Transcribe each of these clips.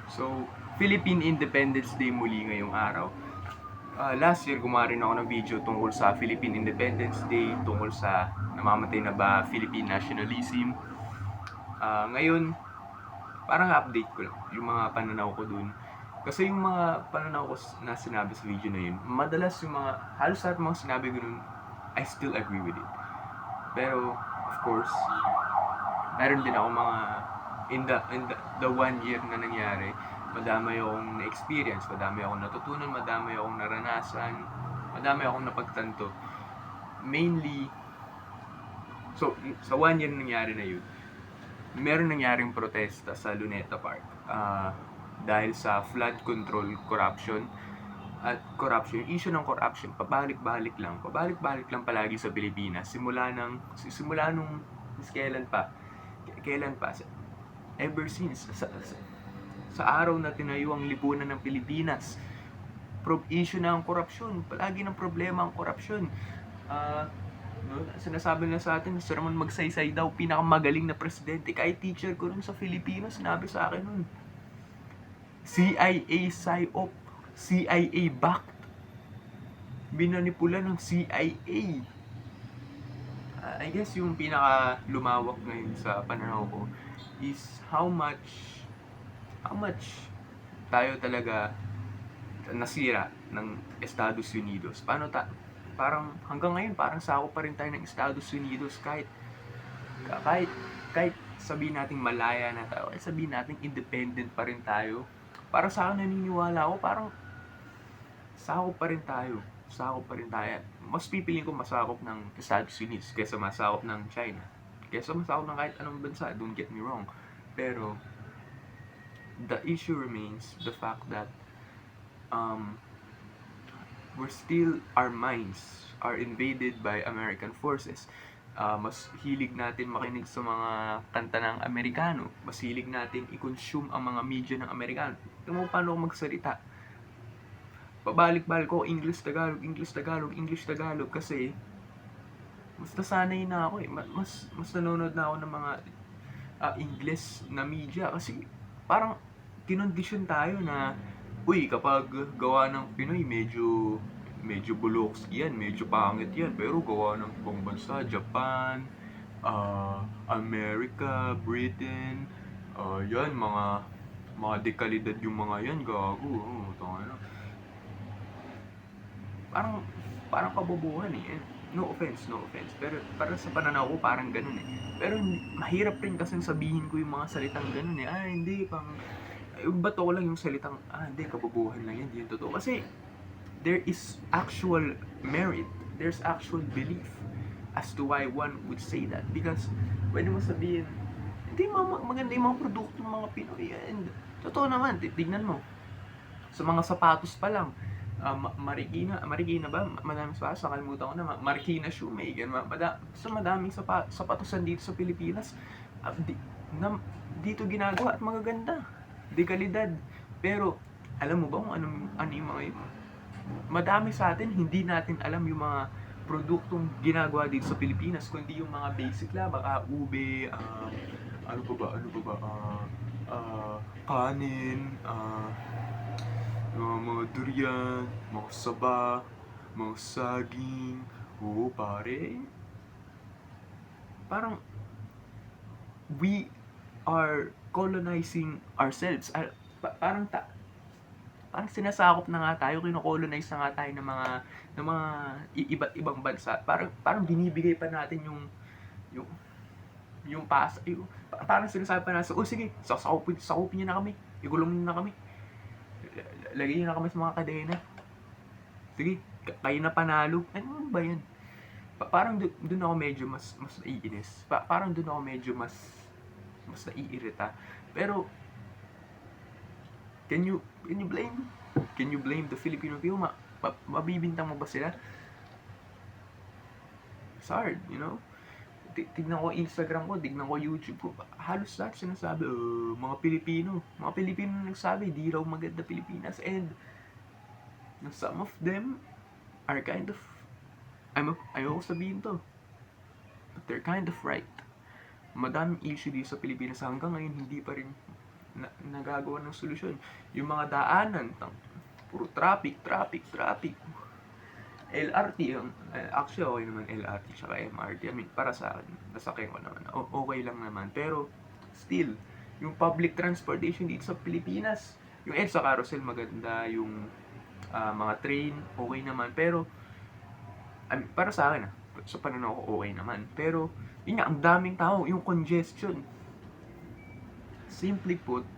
So, Philippine Independence Day muli ngayong araw. Last year, gumawa rin ako ng video tungkol sa Philippine Independence Day, tungkol sa namamatay na ba Philippine nationalism. Ngayon, parang update ko lang yung mga pananaw ko dun. Kasi yung mga pananaw ko na sinabi sa video na yun, madalas yung mga, halos lahat mga sinabi ko nun, I still agree with it. Pero, of course, meron din ako mga in the 1 year na nangyari, madami akong na-experience, madami akong natutunan, madami akong naranasan, madami akong napagtanto. Mainly, so, sa 1 year na nangyari na yun, meron nangyaring protesta sa Luneta Park dahil sa flood control corruption. At corruption, yung issue ng corruption, pabalik-balik lang palagi sa Pilipinas. Simula nung kailan pa, ever since, sa araw na tinayo ang lipunan ng Pilipinas, issue na ang korupsyon, palagi ng problema ang korupsyon. Sinasabi na sa atin, Sir Ramon Magsaysay daw, pinakamagaling na presidente. Kahit teacher ko rin sa Pilipinas, sinabi sa akin nun, CIA PSYOP, CIA backed, binanipula ng CIA. I guess yung pinaka lumawak ngayon sa pananaw ko is how much tayo talaga nasira ng Estados Unidos. Parang hanggang ngayon parang sakop pa rin tayo ng Estados Unidos, kahit sabihin nating malaya na tayo, kahit sabihin nating independent pa rin tayo. Para sa akin, naniniwala ako, parang sakop pa rin tayo. Mas pipiliin ko masakop ng Estados Unidos kaysa masakop ng China, kaysa masakop ng kahit anong bansa, don't get me wrong. Pero the issue remains the fact that our minds are invaded by American forces. Mas hilig natin makinig sa mga kanta ng Amerikano, mas hilig natin i-consume ang mga media ng Amerikano. Tingnan mo paano ako magsalita, pabalik-balik ko English Tagalog kasi mas nasanay na ako mas nanonood na ako ng mga English na media kasi parang kinondisyon tayo na kapag gawa ng Pinoy medyo bulokski yan, medyo pangit yan, pero gawa ng ibang bansa, Japan, America, Britain, yan, mga dekalidad yung mga yan, gago, parang kabobohan eh. No offense, pero para sa pananaw ko parang ganun eh. Pero mahirap rin kasi sabihin ko yung mga salitang ganun eh. Hindi, bato ko lang yung salitang, hindi, kabobohan lang yan, hindi yung totoo. Kasi there is actual merit, there's actual belief as to why one would say that. Because pwede mo sabihin, hindi, maganda yung mga produkto ng mga Pinoy. And totoo naman, tignan mo, sa mga sapatos pa lang, Marikina ba? Madaming sapatos, nakalimutan ko na. Marikina Shoemaker. Madaming sapatosan dito sa Pilipinas. Dito ginagawa at magaganda. Di kalidad. Pero, alam mo ba kung ano yung mga yun? Madami sa atin, hindi natin alam yung mga produktong ginagawa dito sa Pilipinas, kundi yung mga basic lang, baka ube, ano ba, kanin, mga durian, mga saba, mga saging. Oo, pare. Parang we are colonizing ourselves. Parang sinasakop na nga tayo, kino-colonize na nga tayo ng mga iba't ibang bansa. Parang binibigay pa natin yung parang sinasabi pa natin, sige, sakupin niyo na kami, igulong niyo na kami, lagay niyo na kami sa mga kadena, sige, kayo na panalo. Ano ba yan? Parang doon ako medyo mas naiinis. Parang doon ako medyo mas naiirita. Pero can you blame the Filipino people? Mabibintang mo ba sila? It's hard, you know. Tignan ko Instagram ko, tignan ko YouTube ko, halos lahat sinasabi, mga Pilipino nagsabi, di raw maganda Pilipinas. And some of them are kind of, ayoko sabihin to, but they're kind of right. Madaming issue dito sa Pilipinas hanggang ngayon hindi pa rin nagagawa ng solusyon. Yung mga daanan, puro traffic. LRT, actually okay naman LRT tsaka MRT. I mean, para sa akin, nasakyan ko naman, okay lang naman. Pero, still, yung public transportation dito sa Pilipinas, yung EDSA carousel maganda, yung mga train, okay naman. Pero, I mean, para sa akin, sa pananaw ko, okay naman. Pero, yun nga, ang daming tao, yung congestion. Simply put,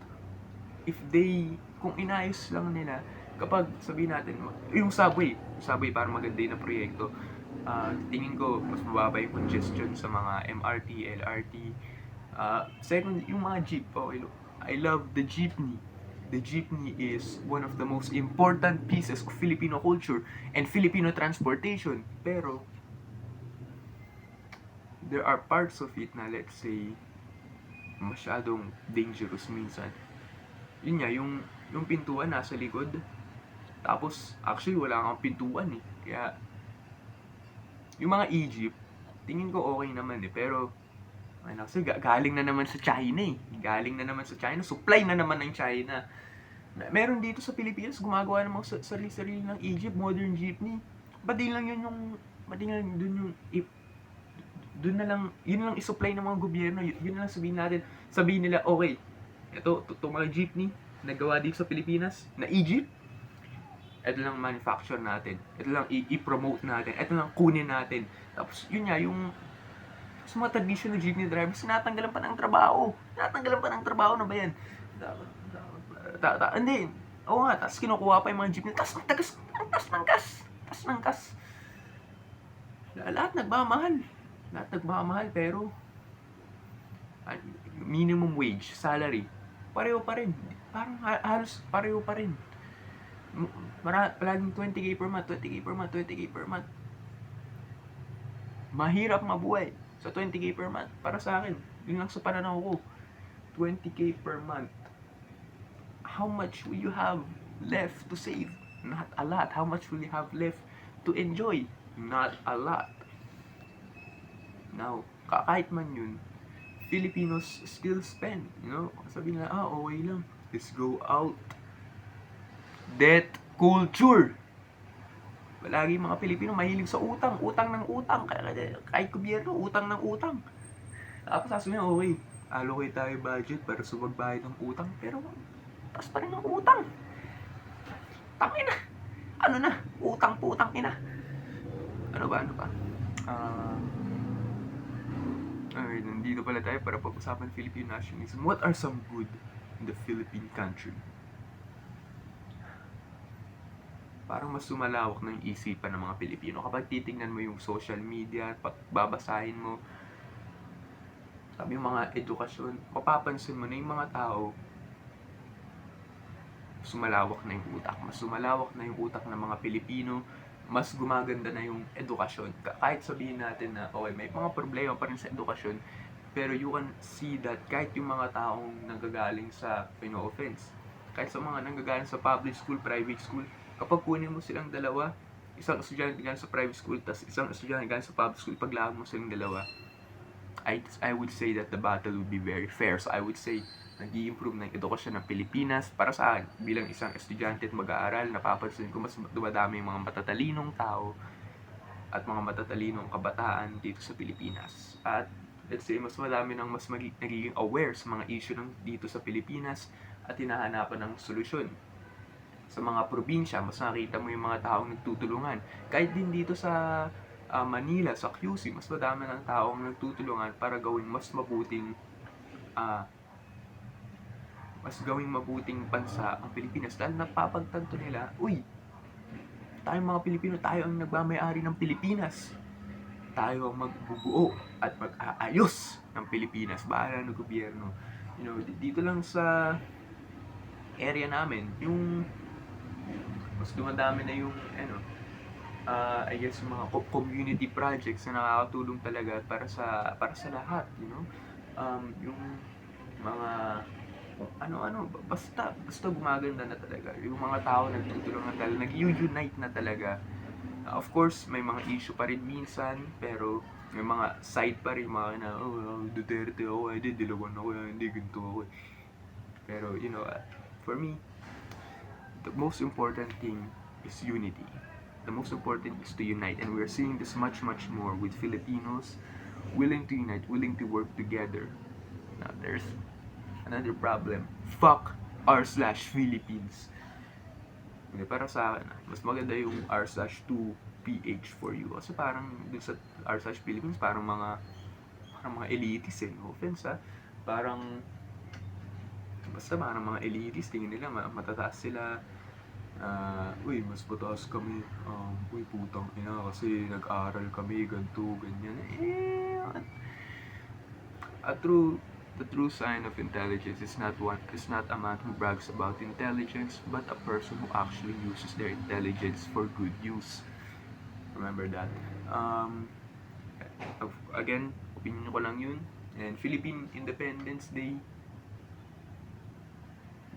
kung inayos lang nila, kapag sabihin natin, yung subway parang maganda yun na proyekto, tingin ko mas mababa yung congestion sa mga MRT, LRT. Second, yung mga jeep, okay, I love the jeepney. The jeepney is one of the most important pieces of Filipino culture and Filipino transportation. Pero, there are parts of it na, let's say, masyadong dangerous minsan. Yun nga, yung pintuan nasa likod. Tapos, actually, wala kang pintuan eh. Kaya, yung mga Egypt, tingin ko okay naman eh. Pero, kasi galing na naman sa China eh. Supply na naman ng China. Meron dito sa Pilipinas, gumagawa ng mga sarili-sarili ng Egypt, modern jeepney. Ba't di lang yun yun lang isupply ng mga gobyerno. Yun lang sabihin nila, okay, ito mga jeepney, nagawa dito sa Pilipinas, na Egypt, ito lang manufacture natin, ito lang i-promote natin, ito lang kunin natin. Tapos yun nga, yung sa mga traditional jeepney drivers, natanggalan pa ng trabaho na ba yan? Hindi, oo nga, tapos kinukuha pa yung mga jeepney, tas ng kas. Lahat nagmamahal, pero minimum wage, salary, pareho pa rin. Parang halos pareho pa rin. Palaging 20k per month. Mahirap mabuhay sa 20k per month. Para sa akin, yun lang sa pananaw ko. 20k per month. How much will you have left to save? Not a lot. How much will you have left to enjoy? Not a lot. Now, kahit man yun, Filipinos still spend, sabi nila, okay lang, let's go out. Debt culture. Palagi mga Pilipino mahilig sa utang ng utang, kahit gobyerno, utang ng utang. Tapos sasabihin, okay, allocate tayo budget para sa magbayad ng utang, pero taas pa rin ang utang. Tangina, utang ina. Ano ba? Nandito pala tayo para pag-usapan Philippine nationalism. What are some good in the Philippine country? Parang mas sumalawak ng isipan ng mga Pilipino. Kapag titingnan mo yung social media, babasahin mo, sabi yung mga edukasyon, mapapansin mo na yung mga tao, mas sumalawak na yung utak ng mga Pilipino, mas gumaganda na yung edukasyon. Kahit sabihin natin na, okay, may mga problema pa rin sa edukasyon, pero you can see that kahit yung mga taong nanggagaling sa, no offense, kahit sa mga nanggagaling sa public school, private school, kapag kunin mo silang dalawa, isang estudyante galing sa private school, tas isang estudyante galing sa public school, paglaban mo silang dalawa, I would say that the battle would be very fair. So I would say, nag-i-improve ng edukasyon ng Pilipinas. Para sa akin, bilang isang estudyante at mag-aaral, napapansin ko mas dumadami yung mga matatalinong tao at mga matatalinong kabataan dito sa Pilipinas. At let's say, mas madami nang nagiging aware sa mga issue dito sa Pilipinas at hinahanapan ng solusyon. Sa mga probinsya, mas nakita mo yung mga taong nagtutulungan. Kahit din dito sa Manila, sa QC, mas madami ng taong nagtutulungan para gawing mas mabuting bansa ang Pilipinas. Dahil napapagtanto nila, tayong mga Pilipino, tayo ang nagmamay-ari ng Pilipinas. Tayo ang magbubuo at mag-aayos ng Pilipinas. Bahala ng gobyerno. Dito lang sa area namin, yung mas dumadami na yung I guess yung mga community projects na nakakatulong talaga para sa lahat, yung mga basta gumaganda na talaga yung mga tao, nagtutulungan talaga, nag-unite na talaga. Of course, may mga issue pa rin minsan, pero may mga side pa rin, mga Duterte ako, hindi, Dilawan ako, hindi, ganito ako. Pero, for me, the most important thing is unity. The most important is to unite, and we're seeing this much, much more with Filipinos willing to unite, willing to work together. Now, there's another problem. Fuck r/Philippines. Hindi, para sa akin, mas maganda yung r/2ph for you. Kasi parang dun sa r/Philippines, parang mga elitist eh. No offense ha. Basta parang mga elitist, tingin nila matataas sila. Uy, mas mataas kami. Uy, putang ina kasi nag-aral kami, ganito, ganyan. The true sign of intelligence is not a man who brags about intelligence, but a person who actually uses their intelligence for good use. Remember that. Again, opinion ko lang yun. And Philippine Independence Day,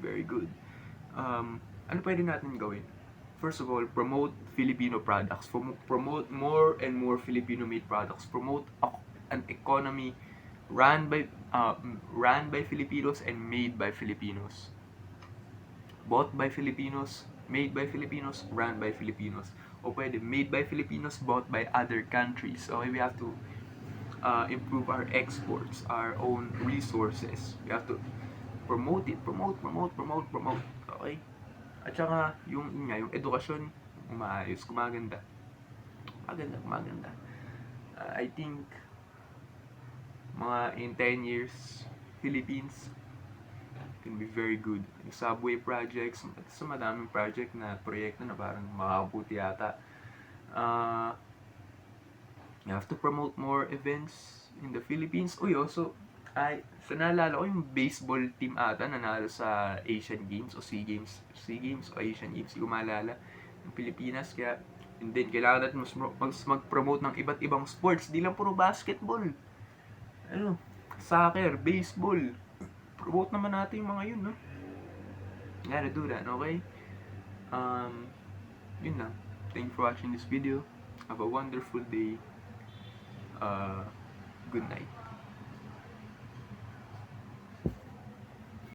very good. Ano pwede natin gawin? First of all, promote Filipino products. Promote more and more Filipino-made products. Promote an economy run by Filipinos and made by Filipinos. Bought by Filipinos, made by Filipinos, run by Filipinos. O pwede, made by Filipinos, bought by other countries. So we have to improve our exports, our own resources. We have to promote it, promote. Okay? At saka, yung edukasyon, umaayos, gumaganda. I think, in 10 years, Philippines can be very good. Yung subway projects, sa madaming proyekto na parang makakabuti yata. You have to promote more events in the Philippines. Also, sa naalala ko yung baseball team ata nanalo sa Asian Games o SEA Games o Asian Games, hindi ko maalala, yung Pilipinas. Kaya, and then, kailangan natin mas mag-promote ng iba't ibang sports, di lang puro basketball, soccer, baseball, promote naman natin yung mga yun, no? Gotta do that, okay? Yun lang. Thank you for watching this video. Have a wonderful day. Good night.